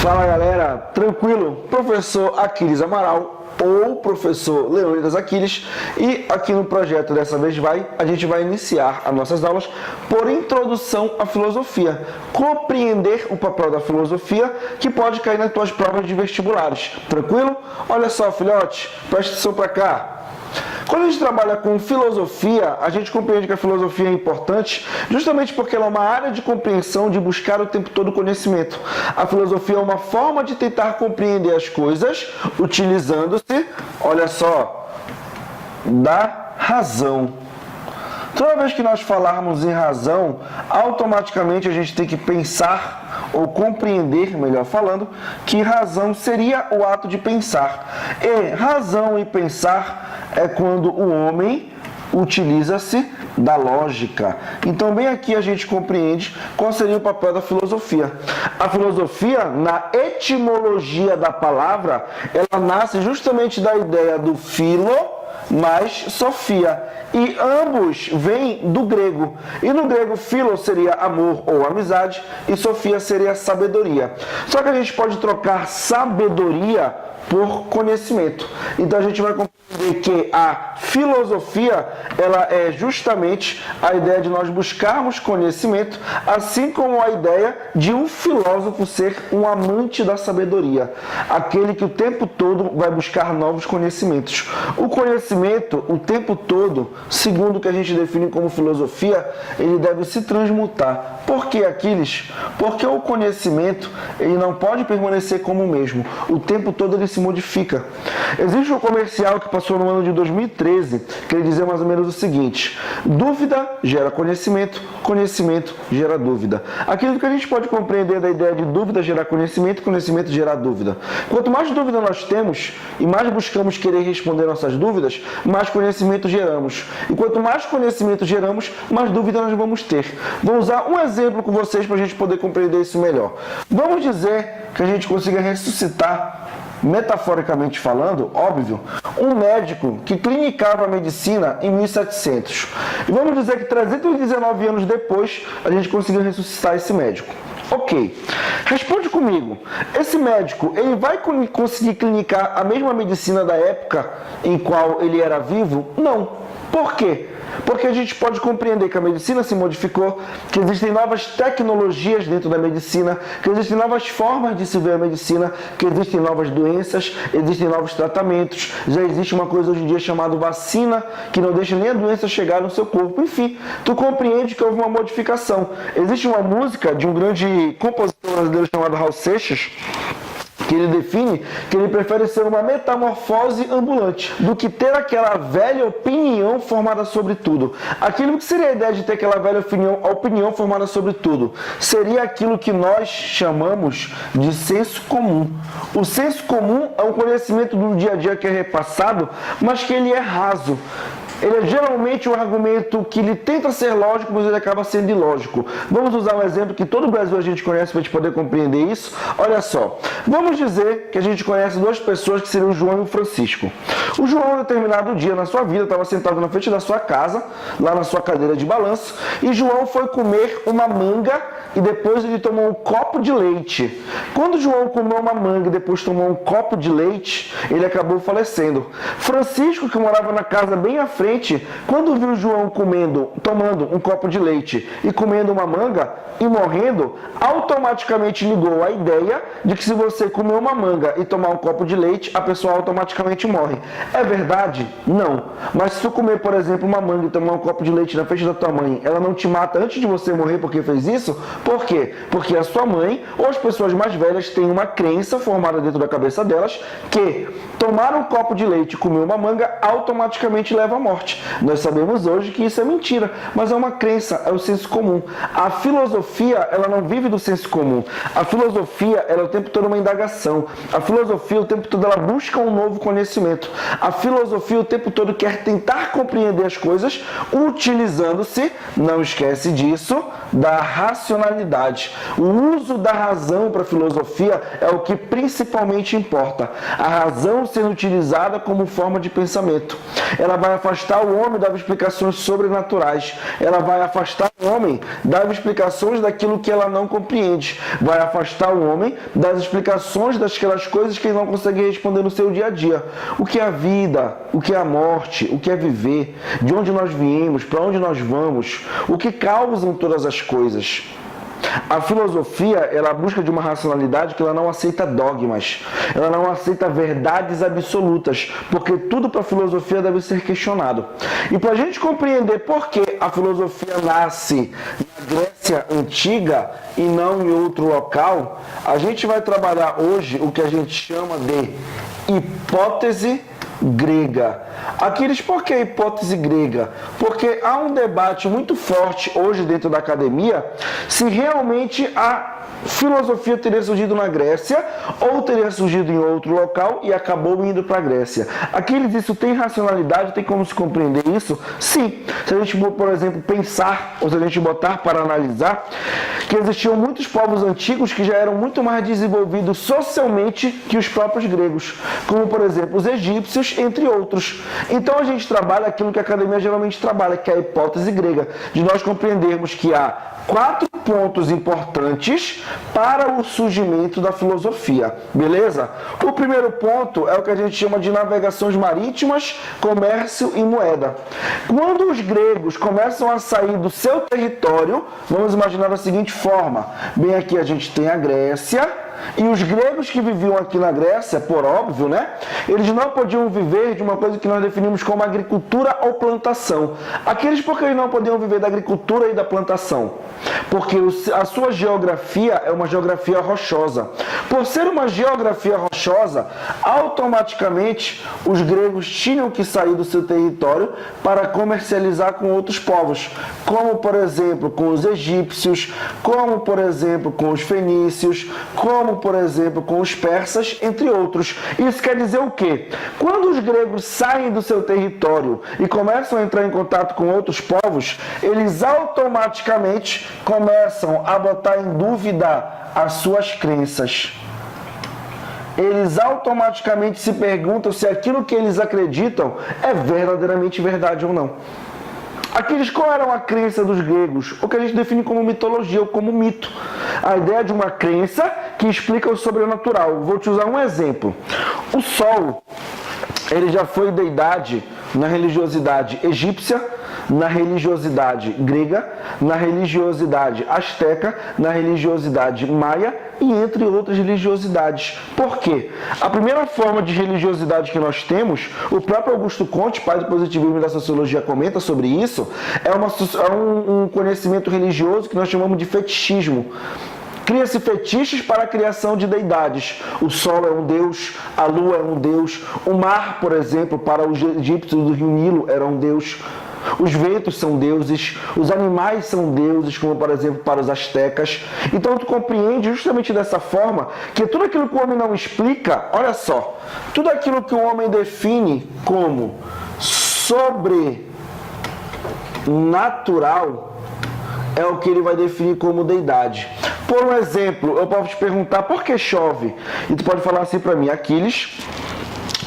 Fala galera, tranquilo? Professor Aquiles Amaral ou professor Leônidas Aquiles, e aqui no projeto dessa vez a gente vai iniciar as nossas aulas por introdução à filosofia, compreender o papel da filosofia que pode cair nas tuas provas de vestibulares, tranquilo? Olha só filhote, presta atenção para cá. Quando a gente trabalha com filosofia, a gente compreende que a filosofia é importante justamente porque ela é uma área de compreensão, de buscar o tempo todo conhecimento. A filosofia é uma forma de tentar compreender as coisas utilizando-se, olha só, da razão. Toda vez que nós falarmos em razão, automaticamente a gente tem que pensar ou compreender, melhor falando, que razão seria o ato de pensar. E razão e pensar é quando o homem utiliza-se da lógica. Então, bem aqui a gente compreende qual seria o papel da filosofia. A filosofia, na etimologia da palavra, ela nasce justamente da ideia do filo mais sofia. E ambos vêm do grego. E no grego, philo seria amor ou amizade e sofia seria sabedoria. Só que a gente pode trocar sabedoria por conhecimento. Então a gente vai compreender que a filosofia, ela é justamente a ideia de nós buscarmos conhecimento, assim como a ideia de um filósofo ser um amante da sabedoria, aquele que o tempo todo vai buscar novos conhecimentos. O conhecimento, o tempo todo, segundo o que a gente define como filosofia, ele deve se transmutar. Por que, Aquiles? Porque o conhecimento, ele não pode permanecer como o mesmo. O tempo todo ele se modifica. Existe um comercial que passou no ano de 2013, que ele dizia mais ou menos o seguinte: dúvida gera conhecimento, conhecimento gera dúvida. Aquilo que a gente pode compreender da ideia de dúvida gerar conhecimento, conhecimento gerar dúvida. Quanto mais dúvida nós temos e mais buscamos querer responder nossas dúvidas, mais conhecimento geramos. E quanto mais conhecimento geramos, mais dúvida nós vamos ter. Vou usar um exemplo com vocês para a gente poder compreender isso melhor. Vamos dizer que a gente consiga ressuscitar, metaforicamente falando, óbvio, um médico que clinicava a medicina em 1700. E vamos dizer que 319 anos depois, a gente conseguiu ressuscitar esse médico. Ok. Responde comigo. Esse médico, ele vai conseguir clinicar a mesma medicina da época em qual ele era vivo? Não. Por quê? Porque a gente pode compreender que a medicina se modificou, que existem novas tecnologias dentro da medicina, que existem novas formas de se ver a medicina, que existem novas doenças, existem novos tratamentos, já existe uma coisa hoje em dia chamada vacina, que não deixa nem a doença chegar no seu corpo. Enfim, tu compreende que houve uma modificação. Existe uma música de um grande compositor brasileiro chamado Raul Seixas, que ele define que ele prefere ser uma metamorfose ambulante do que ter aquela velha opinião formada sobre tudo. Aquilo que seria a ideia de ter aquela velha opinião formada sobre tudo seria aquilo que nós chamamos de senso comum. O senso comum é um conhecimento do dia a dia que é repassado, mas que ele é raso. Ele é geralmente um argumento que ele tenta ser lógico, mas ele acaba sendo ilógico. Vamos usar um exemplo que todo o Brasil a gente conhece para a gente poder compreender isso. Olha só, vamos dizer que a gente conhece duas pessoas que seriam o João e o Francisco. O João, em determinado dia na sua vida, estava sentado na frente da sua casa, lá na sua cadeira de balanço, e João foi comer uma manga e depois ele tomou um copo de leite. Quando João comeu uma manga e depois tomou um copo de leite, ele acabou falecendo. Francisco, que morava na casa bem à frente, quando viu João tomando um copo de leite e comendo uma manga e morrendo, automaticamente ligou a ideia de que se você comer uma manga e tomar um copo de leite, a pessoa automaticamente morre. É verdade? Não. Mas se tu comer, por exemplo, uma manga e tomar um copo de leite na frente da tua mãe, ela não te mata antes de você morrer porque fez isso? Por quê? Porque a sua mãe ou as pessoas mais velhas têm uma crença formada dentro da cabeça delas que tomar um copo de leite e comer uma manga automaticamente leva à morte. Nós sabemos hoje que isso é mentira, mas é uma crença, é o senso comum. A filosofia, ela não vive do senso comum. A filosofia, ela é o tempo todo uma indagação. A filosofia, o tempo todo, ela busca um novo conhecimento. A filosofia, o tempo todo, quer tentar compreender as coisas utilizando-se, não esquece disso, da racionalidade. racionalidade. O uso da razão para a filosofia é o que principalmente importa. A razão sendo utilizada como forma de pensamento. Ela vai afastar o homem das explicações sobrenaturais. Ela vai afastar o homem das explicações daquilo que ela não compreende. Vai afastar o homem das explicações daquelas coisas que ele não consegue responder no seu dia a dia. O que é a vida? O que é a morte? O que é viver? De onde nós viemos? Para onde nós vamos? O que causam todas as coisas? A filosofia, ela busca de uma racionalidade que ela não aceita dogmas, ela não aceita verdades absolutas, porque tudo para a filosofia deve ser questionado. E para a gente compreender por que a filosofia nasce na Grécia Antiga e não em outro local, a gente vai trabalhar hoje o que a gente chama de hipótese grega. Aquiles, por que hipótese grega? Porque há um debate muito forte hoje dentro da academia se realmente a filosofia teria surgido na Grécia ou teria surgido em outro local e acabou indo para a Grécia. Aquiles, isso tem racionalidade? Tem como se compreender isso? Sim. Se a gente, por exemplo, pensar, ou se a gente botar para analisar, que existiam muitos povos antigos que já eram muito mais desenvolvidos socialmente que os próprios gregos, como, por exemplo, os egípcios, entre outros. Então a gente trabalha aquilo que a academia geralmente trabalha, que é a hipótese grega, de nós compreendermos que há 4 pontos importantes para o surgimento da filosofia, beleza? O primeiro ponto é o que a gente chama de navegações marítimas, comércio e moeda. Quando os gregos começam a sair do seu território, vamos imaginar da seguinte forma: bem, aqui a gente tem a Grécia, e os gregos que viviam aqui na Grécia, por óbvio, né? Eles não podiam viver de uma coisa que nós definimos como agricultura ou plantação. Aqueles, porque eles não podiam viver da agricultura e da plantação? Porque a sua geografia é uma geografia rochosa. Por ser uma geografia rochosa, automaticamente os gregos tinham que sair do seu território para comercializar com outros povos, como, por exemplo, com os egípcios, como, por exemplo, com os fenícios, como, por exemplo, com os persas, entre outros. Isso quer dizer o quê? Quando os gregos saem do seu território e começam a entrar em contato com outros povos, eles automaticamente começam a botar em dúvida as suas crenças. Eles automaticamente se perguntam se aquilo que eles acreditam é verdadeiramente verdade ou não. Aqueles, qual era a crença dos gregos? O que a gente define como mitologia ou como mito. A ideia de uma crença que explica o sobrenatural. Vou te usar um exemplo. O Sol, ele já foi deidade na religiosidade egípcia, na religiosidade grega, na religiosidade asteca, na religiosidade maia e entre outras religiosidades. Por quê? A primeira forma de religiosidade que nós temos, o próprio Augusto Comte, pai do positivismo e da sociologia, comenta sobre isso, é um conhecimento religioso que nós chamamos de fetichismo. Cria-se fetiches para a criação de deidades. O sol é um deus, a lua é um deus, o mar, por exemplo, para os egípcios do rio Nilo era um deus. Os ventos são deuses, os animais são deuses, como por exemplo para os astecas. Então tu compreende justamente dessa forma que tudo aquilo que o homem não explica, olha só, tudo aquilo que o homem define como sobrenatural é o que ele vai definir como deidade. Por um exemplo, eu posso te perguntar por que chove? E tu pode falar assim para mim: Aquiles,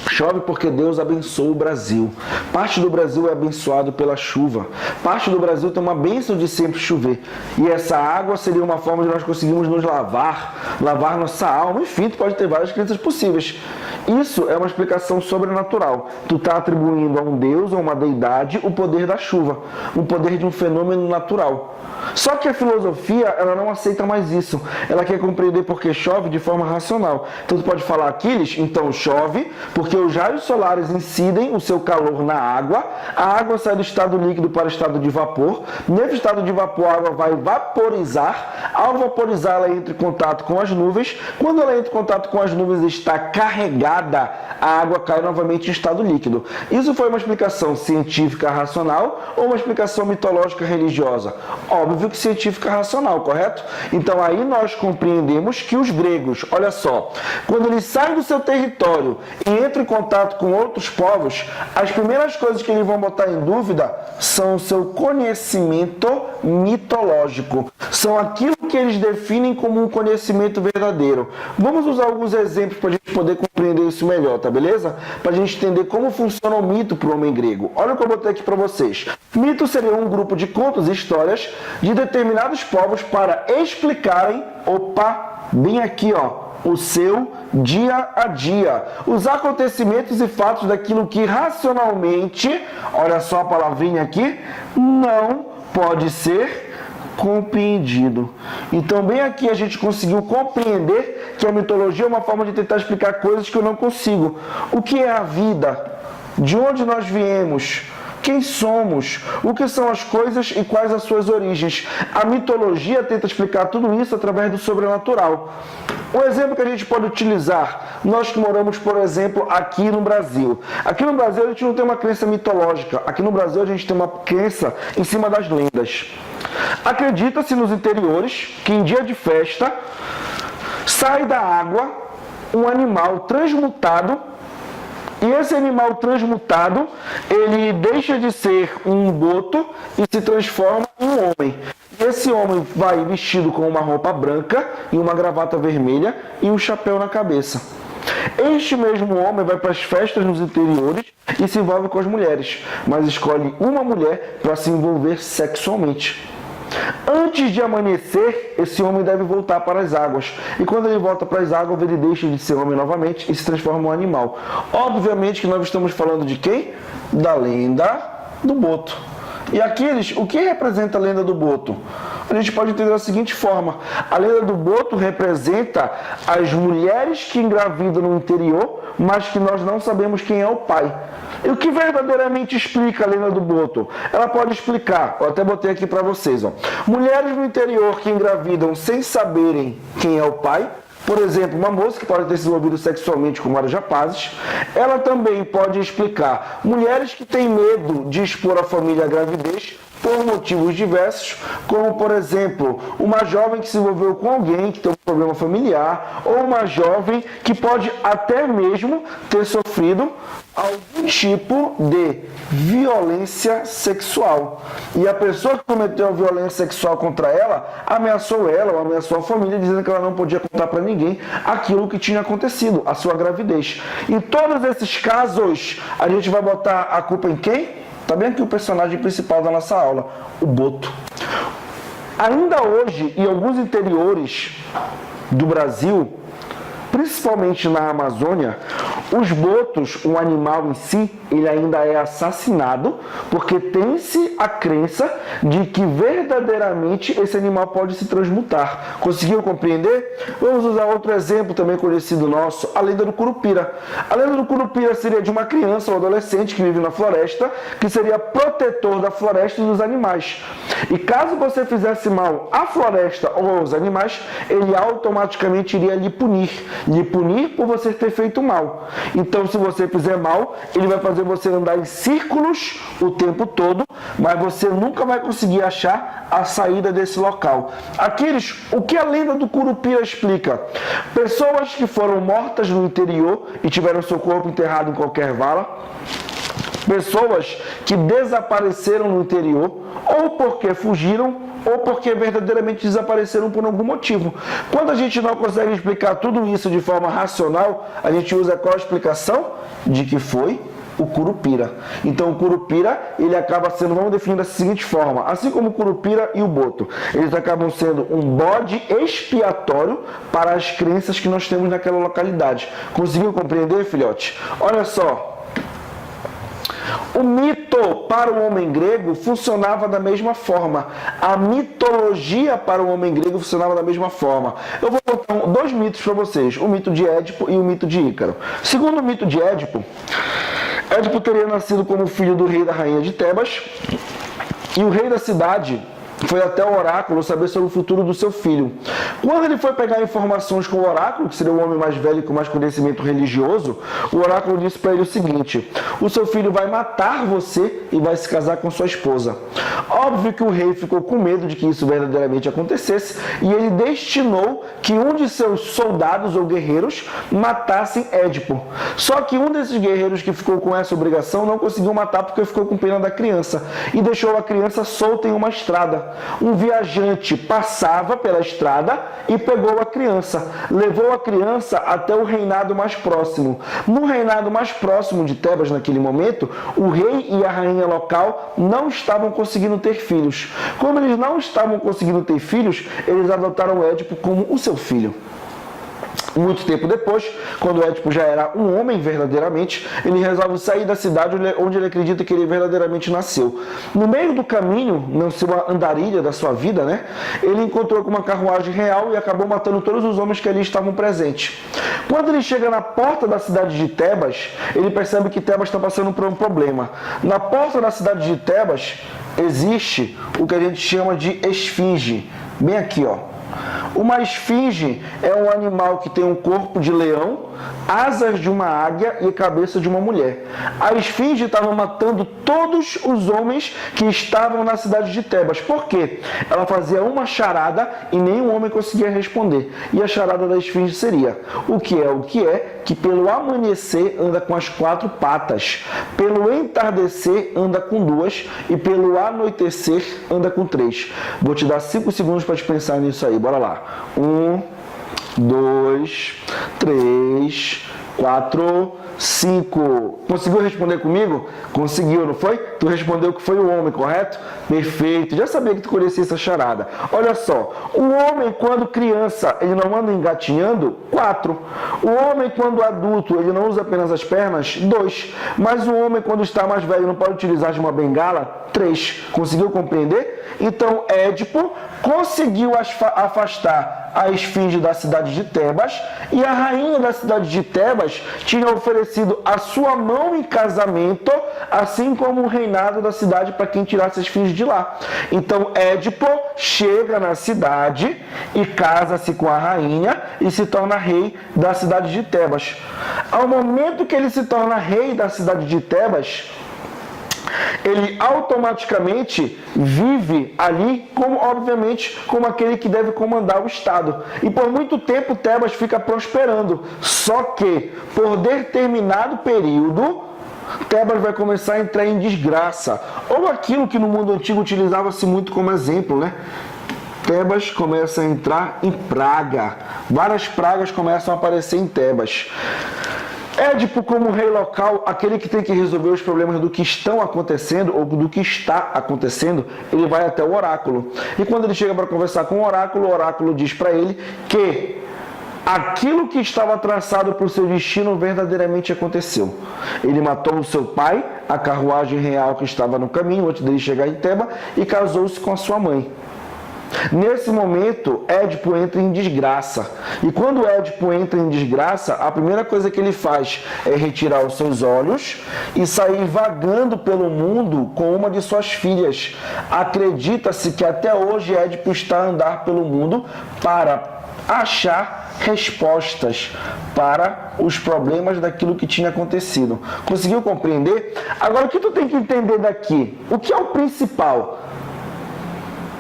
chove porque Deus abençoa o Brasil. Parte do Brasil é abençoado pela chuva. Parte do Brasil tem uma bênção de sempre chover. E essa água seria uma forma de nós conseguirmos nos lavar nossa alma. Enfim, tu pode ter várias crenças possíveis. Isso é uma explicação sobrenatural. Tu está atribuindo a um Deus ou uma deidade o poder da chuva, o poder de um fenômeno natural. Só que a filosofia, ela não aceita mais isso. Ela quer compreender porque chove de forma racional. Então tu pode falar: Aquiles, então chove porque os raios solares incidem o seu calor na água, a água sai do estado líquido para o estado de vapor, nesse estado de vapor a água vai vaporizar, ao vaporizar ela entra em contato com as nuvens, quando ela entra em contato com as nuvens e está carregada, a água cai novamente em estado líquido. Isso foi uma explicação científica racional ou uma explicação mitológica religiosa? Óbvio que científica racional, correto? Então aí nós compreendemos que os gregos, olha só, quando eles saem do seu território e entram em contato com outros povos, as primeiras coisas que eles vão botar em dúvida são o seu conhecimento mitológico. São aquilo que eles definem como um conhecimento verdadeiro. Vamos usar alguns exemplos para a gente poder compreender isso melhor, tá beleza? Para a gente entender como funciona o mito para o homem grego. Olha o que eu botei aqui para vocês. Mito seria um grupo de contos e histórias de determinados povos para explicarem, bem aqui, o seu dia a dia, os acontecimentos e fatos daquilo que racionalmente, olha só a palavrinha aqui, não pode ser compreendido. Então, bem aqui a gente conseguiu compreender que a mitologia é uma forma de tentar explicar coisas que eu não consigo. O que é a vida? De onde nós viemos? Quem somos? O que são as coisas e quais as suas origens? A mitologia tenta explicar tudo isso através do sobrenatural. Um exemplo que a gente pode utilizar, nós que moramos, por exemplo, aqui no Brasil. Aqui no Brasil a gente não tem uma crença mitológica. Aqui no Brasil a gente tem uma crença em cima das lendas. Acredita-se nos interiores que em dia de festa sai da água um animal transmutado. E esse animal transmutado, ele deixa de ser um boto e se transforma em um homem. E esse homem vai vestido com uma roupa branca e uma gravata vermelha e um chapéu na cabeça. Este mesmo homem vai para as festas nos interiores e se envolve com as mulheres, mas escolhe uma mulher para se envolver sexualmente. Antes de amanhecer, esse homem deve voltar para as águas. E quando ele volta para as águas, ele deixa de ser homem novamente e se transforma em um animal. Obviamente que nós estamos falando de quem? Da lenda do boto. E aqueles, o que representa a lenda do boto? A gente pode entender da seguinte forma. A lenda do boto representa as mulheres que engravidam no interior, mas que nós não sabemos quem é o pai. E o que verdadeiramente explica a lenda do boto? Ela pode explicar, eu até botei aqui para vocês, mulheres no interior que engravidam sem saberem quem é o pai. Por exemplo, uma moça que pode ter se envolvido sexualmente com vários rapazes. Ela também pode explicar mulheres que têm medo de expor a família à gravidez por motivos diversos, como, por exemplo, uma jovem que se envolveu com alguém que tem um problema familiar, ou uma jovem que pode até mesmo ter sofrido algum tipo de violência sexual. E a pessoa que cometeu a violência sexual contra ela, ameaçou ela ou ameaçou a família, dizendo que ela não podia contar para ninguém aquilo que tinha acontecido, a sua gravidez. Em todos esses casos, a gente vai botar a culpa em quem? Tá bem aqui o personagem principal da nossa aula, o boto. Ainda hoje, em alguns interiores do Brasil, principalmente na Amazônia, os botos, o animal em si, ele ainda é assassinado, porque tem-se a crença de que verdadeiramente esse animal pode se transmutar. Conseguiu compreender? Vamos usar outro exemplo também conhecido nosso, a lenda do Curupira. A lenda do Curupira seria de uma criança ou adolescente que vive na floresta, que seria protetor da floresta e dos animais. E caso você fizesse mal à floresta ou aos animais, ele automaticamente iria lhe punir por você ter feito mal. Então, se você fizer mal, ele vai fazer você andar em círculos o tempo todo, mas você nunca vai conseguir achar a saída desse local. O que a lenda do Curupira explica? Pessoas que foram mortas no interior e tiveram seu corpo enterrado em qualquer vala, pessoas que desapareceram no interior, ou porque fugiram, ou porque verdadeiramente desapareceram por algum motivo. Quando a gente não consegue explicar tudo isso de forma racional, a gente usa qual a explicação? De que foi o Curupira. Então o Curupira, ele acaba sendo, vamos definir da seguinte forma, assim como o Curupira e o boto, eles acabam sendo um bode expiatório para as crenças que nós temos naquela localidade. Conseguiu compreender, filhote? Olha só. O mito para o homem grego funcionava da mesma forma. A mitologia para o homem grego funcionava da mesma forma. Eu vou contar dois mitos para vocês, o mito de Édipo e o mito de Ícaro. Segundo o mito de Édipo, Édipo teria nascido como filho do rei e da rainha de Tebas, e o rei da cidade foi até o oráculo saber sobre o futuro do seu filho. Quando ele foi pegar informações com o oráculo, que seria o homem mais velho com mais conhecimento religioso, o oráculo disse para ele o seguinte: o seu filho vai matar você e vai se casar com sua esposa. Óbvio que o rei ficou com medo de que isso verdadeiramente acontecesse e ele destinou que um de seus soldados ou guerreiros matassem Édipo. Só que um desses guerreiros que ficou com essa obrigação não conseguiu matar porque ficou com pena da criança e deixou a criança solta em uma estrada. Um viajante passava pela estrada e pegou a criança, levou a criança até o reinado mais próximo. No reinado mais próximo de Tebas, naquele momento, o rei e a rainha local não estavam conseguindo ter filhos. Como eles não estavam conseguindo ter filhos, eles adotaram Édipo como o seu filho. Muito tempo depois, quando Édipo já era um homem verdadeiramente, ele resolve sair da cidade onde ele acredita que ele verdadeiramente nasceu. No meio do caminho, na sua andarilha da sua vida, ele encontrou com uma carruagem real e acabou matando todos os homens que ali estavam presentes. Quando ele chega na porta da cidade de Tebas, ele percebe que Tebas está passando por um problema. Na porta da cidade de Tebas existe o que a gente chama de esfinge. Bem aqui, ó. Uma esfinge é um animal que tem um corpo de leão, asas de uma águia e cabeça de uma mulher. A esfinge estava matando todos os homens que estavam na cidade de Tebas. Por quê? Ela fazia uma charada e nenhum homem conseguia responder. E a charada da esfinge seria: o que é que pelo amanhecer anda com as 4 patas, pelo entardecer anda com 2 e pelo anoitecer anda com 3. Vou te dar 5 segundos para te pensar nisso aí. Bora lá. 1, 2, 3, 4, 5. Conseguiu responder comigo? Conseguiu, não foi? Tu respondeu que foi o homem, correto? Perfeito. Já sabia que tu conhecia essa charada. Olha só. O homem, quando criança, ele não anda engatinhando? 4. O homem, quando adulto, ele não usa apenas as pernas? 2. Mas o homem, quando está mais velho, não pode utilizar de uma bengala? 3. Conseguiu compreender? Então, Édipo conseguiu afastar a esfinge da cidade de Tebas e a rainha da cidade de Tebas tinha oferecido a sua mão em casamento, assim como o reinado da cidade para quem tirasse a esfinge de lá. Então, Édipo chega na cidade e casa-se com a rainha e se torna rei da cidade de Tebas. Ao momento que ele se torna rei da cidade de Tebas, ele automaticamente vive ali, obviamente, como aquele que deve comandar o Estado. E por muito tempo Tebas fica prosperando. Só que, por determinado período, Tebas vai começar a entrar em desgraça. Ou aquilo que no mundo antigo utilizava-se muito como exemplo, Tebas começa a entrar em praga. Várias pragas começam a aparecer em Tebas. Édipo, como rei local, aquele que tem que resolver os problemas do que estão acontecendo ou do que está acontecendo, ele vai até o oráculo. E quando ele chega para conversar com o oráculo diz para ele que aquilo que estava traçado para o seu destino verdadeiramente aconteceu. Ele matou o seu pai, a carruagem real que estava no caminho antes dele chegar em Tebas, e casou-se com a sua mãe. Nesse momento, Édipo entra em desgraça. E quando Édipo entra em desgraça, a primeira coisa que ele faz é retirar os seus olhos e sair vagando pelo mundo com uma de suas filhas. Acredita-se que até hoje Édipo está a andar pelo mundo para achar respostas para os problemas daquilo que tinha acontecido. Conseguiu compreender? Agora, o que tu tem que entender daqui? O que é o principal?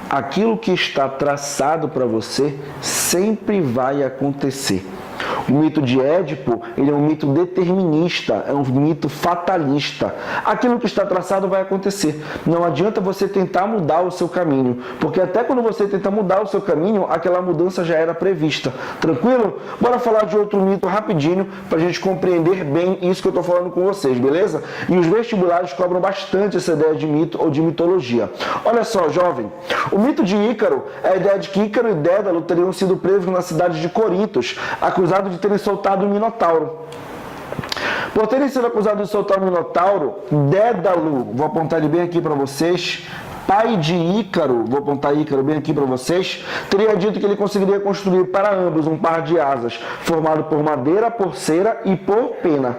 Aquilo que está traçado para você sempre vai acontecer. O mito de Édipo, ele é um mito determinista, é um mito fatalista. Aquilo que está traçado vai acontecer. Não adianta você tentar mudar o seu caminho, porque até quando você tenta mudar o seu caminho, aquela mudança já era prevista. Tranquilo? Bora falar de outro mito rapidinho, para a gente compreender bem isso que eu estou falando com vocês, beleza? E os vestibulares cobram bastante essa ideia de mito ou de mitologia. Olha só, jovem, o mito de Ícaro é a ideia de que Ícaro e Dédalo teriam sido presos na cidade de Corintos, acusados de terem soltado o Minotauro. Por terem sido acusados de soltar o Minotauro, Dédalo, vou apontar ele bem aqui para vocês, pai de Ícaro, vou apontar Ícaro bem aqui para vocês, teria dito que ele conseguiria construir para ambos um par de asas, formado por madeira, por cera e por pena.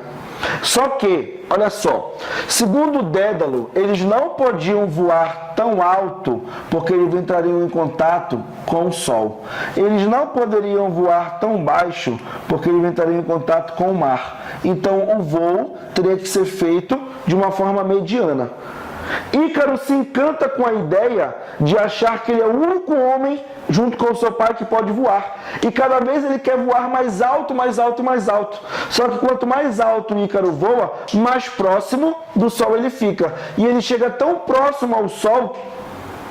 Só que, olha só, segundo Dédalo, eles não podiam voar tão alto porque eles entrariam em contato com o sol. Eles não poderiam voar tão baixo porque eles entrariam em contato com o mar. Então o voo teria que ser feito de uma forma mediana. Ícaro se encanta com a ideia de achar que ele é o único homem, junto com o seu pai, que pode voar. E cada vez ele quer voar mais alto, mais alto, mais alto. Só que quanto mais alto o Ícaro voa, mais próximo do Sol ele fica. E ele chega tão próximo ao Sol,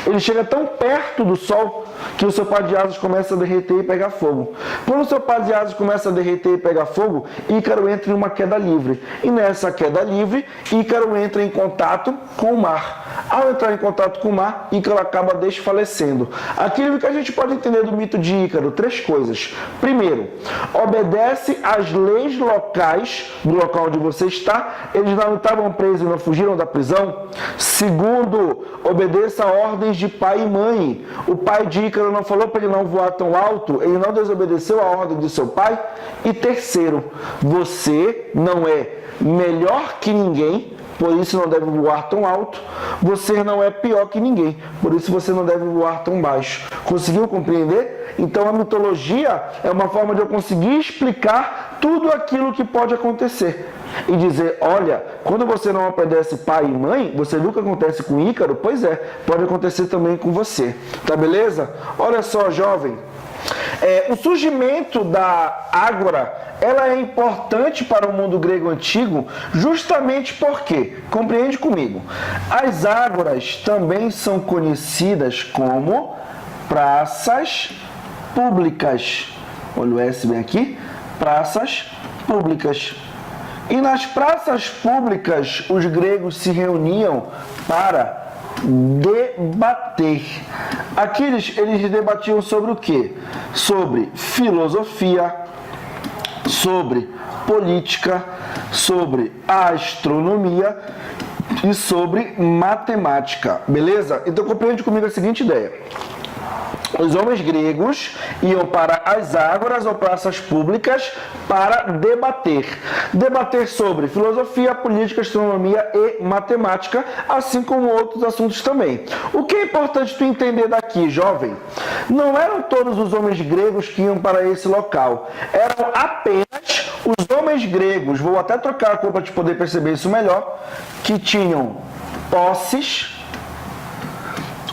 ele chega tão perto do Sol, que o seu par de asas começa a derreter e pegar fogo. Quando o seu par de asas começa a derreter e pegar fogo, Ícaro entra em uma queda livre. E nessa queda livre, Ícaro entra em contato com o mar. Ao entrar em contato com o mar, Ícaro acaba desfalecendo. Aquilo que a gente pode entender do mito de Ícaro, 3 coisas. Primeiro, obedece às leis locais do local onde você está. Eles não estavam presos e não fugiram da prisão. Segundo, obedeça a ordens de pai e mãe. O pai de Ícaro não falou para ele não voar tão alto, ele não desobedeceu a ordem de seu pai. E terceiro, você não é melhor que ninguém, por isso não deve voar tão alto. Você não é pior que ninguém, por isso você não deve voar tão baixo. Conseguiu compreender? Então a mitologia é uma forma de eu conseguir explicar tudo aquilo que pode acontecer. E dizer, olha, quando você não obedece pai e mãe, você viu o que acontece com Ícaro? Pois é, pode acontecer também com você. Tá beleza? Olha só, jovem. O surgimento da ágora, ela é importante para o mundo grego antigo, justamente porque, compreende comigo, as ágoras também são conhecidas como praças públicas. Olha o S bem aqui, praças públicas. E nas praças públicas, os gregos se reuniam para debater. Aqui eles debatiam sobre o quê? Sobre filosofia, sobre política, sobre astronomia e sobre matemática. Beleza? Então compreende comigo a seguinte ideia. Os homens gregos iam para as ágoras ou praças públicas para debater. Debater sobre filosofia, política, astronomia e matemática, assim como outros assuntos também. O que é importante tu entender daqui, jovem? Não eram todos os homens gregos que iam para esse local. Eram apenas os homens gregos, vou até trocar a cor para te poder perceber isso melhor, que tinham posses,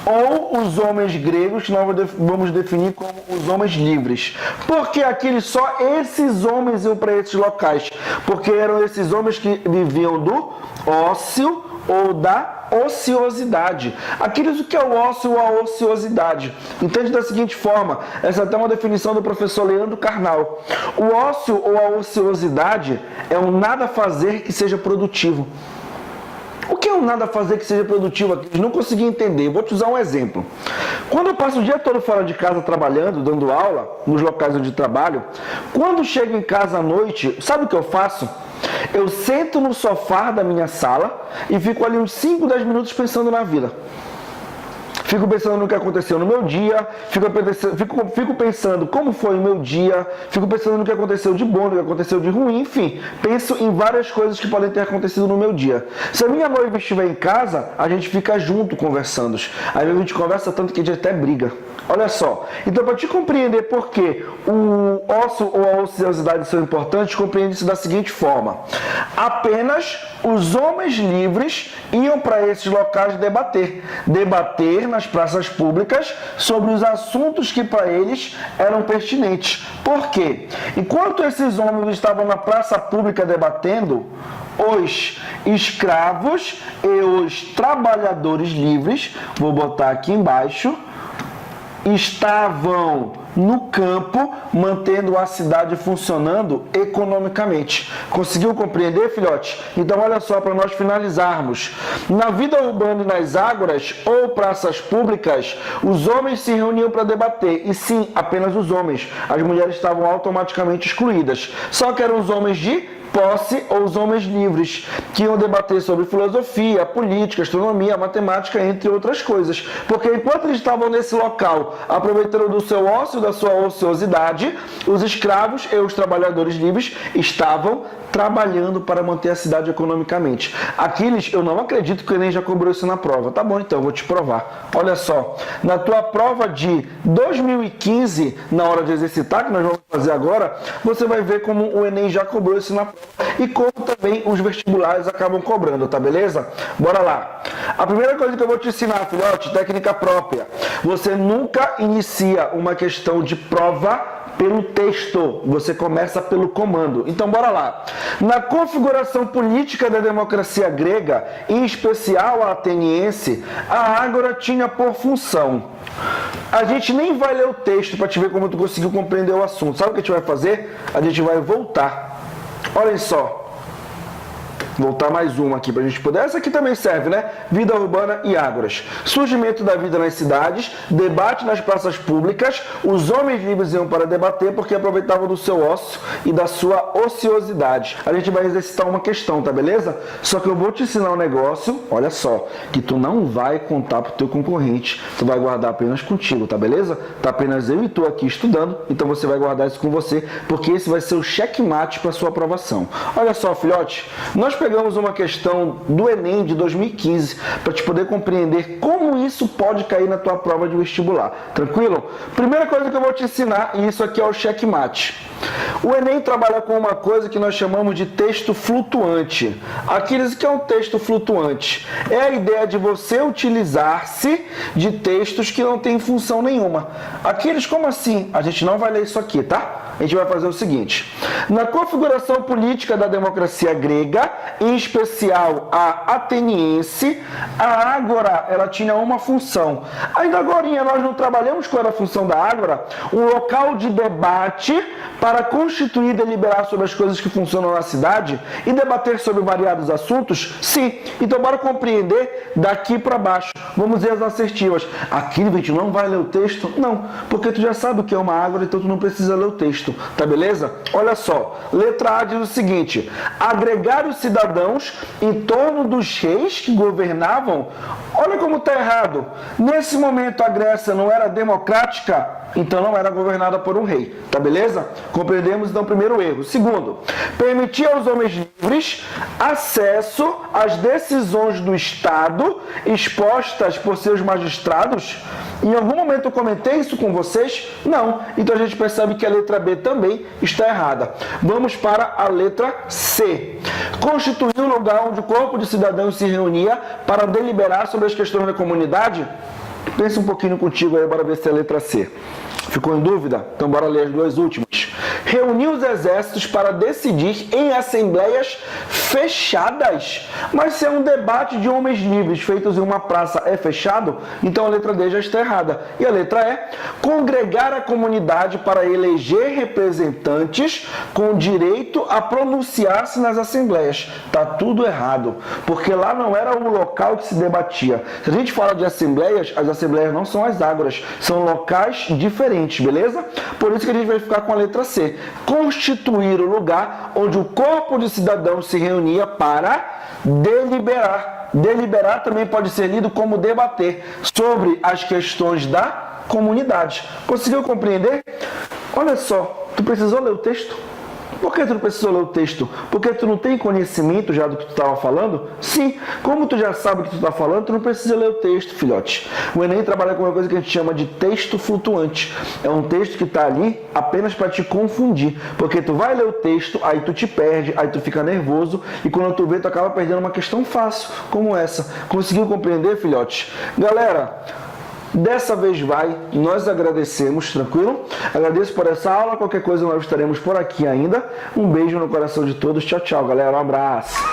ou os homens gregos, que nós vamos definir como os homens livres. Porque só esses homens iam para esses locais. Porque eram esses homens que viviam do ócio ou da ociosidade. Aqueles o que é o ócio ou a ociosidade. Entende da seguinte forma, essa é até uma definição do professor Leandro Carnal. O ócio ou a ociosidade é um nada fazer que seja produtivo. O que é um nada fazer que seja produtivo aqui? Eu não consegui entender. Vou te usar um exemplo. Quando eu passo o dia todo fora de casa trabalhando, dando aula, nos locais onde trabalho, quando chego em casa à noite, sabe o que eu faço? Eu sento no sofá da minha sala e fico ali uns 5, 10 minutos pensando na vida. Fico pensando no que aconteceu no meu dia, fico pensando como foi o meu dia, fico pensando no que aconteceu de bom, no que aconteceu de ruim, enfim, penso em várias coisas que podem ter acontecido no meu dia. Se a minha noiva estiver em casa, a gente fica junto conversando. Aí a gente conversa tanto que a gente até briga. Olha só, então para te compreender por que o ócio ou a ociosidade são importantes, compreende-se da seguinte forma. Apenas os homens livres iam para esses locais debater nas praças públicas sobre os assuntos que para eles eram pertinentes. Por quê? Enquanto esses homens estavam na praça pública debatendo, os escravos e os trabalhadores livres, vou botar aqui embaixo, estavam no campo, mantendo a cidade funcionando economicamente. Conseguiu compreender, filhote? Então olha só, para nós finalizarmos. Na vida urbana e nas ágoras ou praças públicas, os homens se reuniam para debater. E sim, apenas os homens. As mulheres estavam automaticamente excluídas. Só que eram os homens de posse ou os homens livres, que iam debater sobre filosofia, política, astronomia, matemática, entre outras coisas. Porque enquanto eles estavam nesse local, aproveitando do seu ócio, da sua ociosidade, os escravos e os trabalhadores livres estavam trabalhando para manter a cidade economicamente. Aquiles, eu não acredito que o Enem já cobrou isso na prova. Tá bom, então, eu vou te provar. Olha só, na tua prova de 2015, na hora de exercitar, que nós vamos fazer agora, você vai ver como o Enem já cobrou isso na prova. e como também os vestibulares acabam cobrando, tá beleza? Bora lá. A primeira coisa que eu vou te ensinar, filhote, técnica própria. Você nunca inicia uma questão de prova pelo texto, você começa pelo comando. Então bora lá. Na configuração política da democracia grega, em especial a ateniense, a ágora tinha por função. A gente nem vai ler o texto para te ver como tu conseguiu compreender o assunto. Sabe o que a gente vai fazer? A gente vai voltar. Olhem só. Voltar mais uma aqui para a gente poder. Essa aqui também serve, né? Vida urbana e ágoras. Surgimento da vida nas cidades, debate nas praças públicas. Os homens livres iam para debater porque aproveitavam do seu ócio e da sua ociosidade. A gente vai exercitar uma questão, tá beleza? Só que eu vou te ensinar um negócio, olha só, que tu não vai contar pro teu concorrente. Tu vai guardar apenas contigo, tá beleza? Tá apenas eu e tu aqui estudando, então você vai guardar isso com você, porque esse vai ser o checkmate para sua aprovação. Olha só, filhote, nós pegamos uma questão do Enem de 2015 para te poder compreender como isso pode cair na tua prova de vestibular. Tranquilo? Primeira coisa que eu vou te ensinar, e isso aqui é o checkmate. O Enem trabalha com uma coisa que nós chamamos de texto flutuante. Aqueles que é um texto flutuante é a ideia de você utilizar-se de textos que não têm função nenhuma. Aqueles, como assim? A gente não vai ler isso aqui, tá? A gente vai fazer o seguinte. Na configuração política da democracia grega, em especial a ateniense, a ágora ela tinha uma função. Ainda agora nós não trabalhamos qual era a função da ágora, um local de debate para constituir e deliberar sobre as coisas que funcionam na cidade e debater sobre variados assuntos? Sim. Então bora compreender daqui para baixo. Vamos ver as assertivas. Aqui a gente não vai ler o texto? Não, porque tu já sabe o que é uma ágora, então tu não precisa ler o texto, tá beleza? Olha só, letra A diz o seguinte: agregar os cidadãos em torno dos reis que governavam. Olha como está errado. Nesse momento a Grécia não era democrática, então não era governada por um rei, tá beleza? Compreendemos então o primeiro erro. Segundo, permitir aos homens livres acesso às decisões do Estado expostas por seus magistrados. Em algum momento eu comentei isso com vocês? Não. Então a gente percebe que a letra B também está errada. Vamos para a letra C. Constituir um lugar onde o corpo de cidadãos se reunia para deliberar sobre as questões da comunidade? Pensa um pouquinho contigo aí, bora ver se é a letra C. Ficou em dúvida? Então bora ler as duas últimas. Reunir os exércitos para decidir em assembleias fechadas. Mas se é um debate de homens livres feitos em uma praça é fechado, então a letra D já está errada. E a letra E, congregar a comunidade para eleger representantes com direito a pronunciar-se nas assembleias. Tá tudo errado, porque lá não era o local que se debatia. Se a gente fala de assembleias, as assembleias não são as ágoras, são locais diferentes, beleza? Por isso que a gente vai ficar com a letra C. Constituir o lugar onde o corpo de cidadãos se reunia para deliberar. Deliberar também pode ser lido como debater sobre as questões da comunidade. Conseguiu compreender? Olha só, tu precisou ler o texto? Por que tu não precisou ler o texto? Porque tu não tem conhecimento já do que tu estava falando? Sim, como tu já sabe o que tu está falando, tu não precisa ler o texto, filhote. O Enem trabalha com uma coisa que a gente chama de texto flutuante. É um texto que está ali apenas para te confundir. Porque tu vai ler o texto, aí tu te perde, aí tu fica nervoso, e quando tu vê, tu acaba perdendo uma questão fácil, como essa. Conseguiu compreender, filhote? Galera, dessa vez vai, nós agradecemos, tranquilo? Agradeço por essa aula, qualquer coisa nós estaremos por aqui ainda. Um beijo no coração de todos, tchau, tchau, galera, um abraço.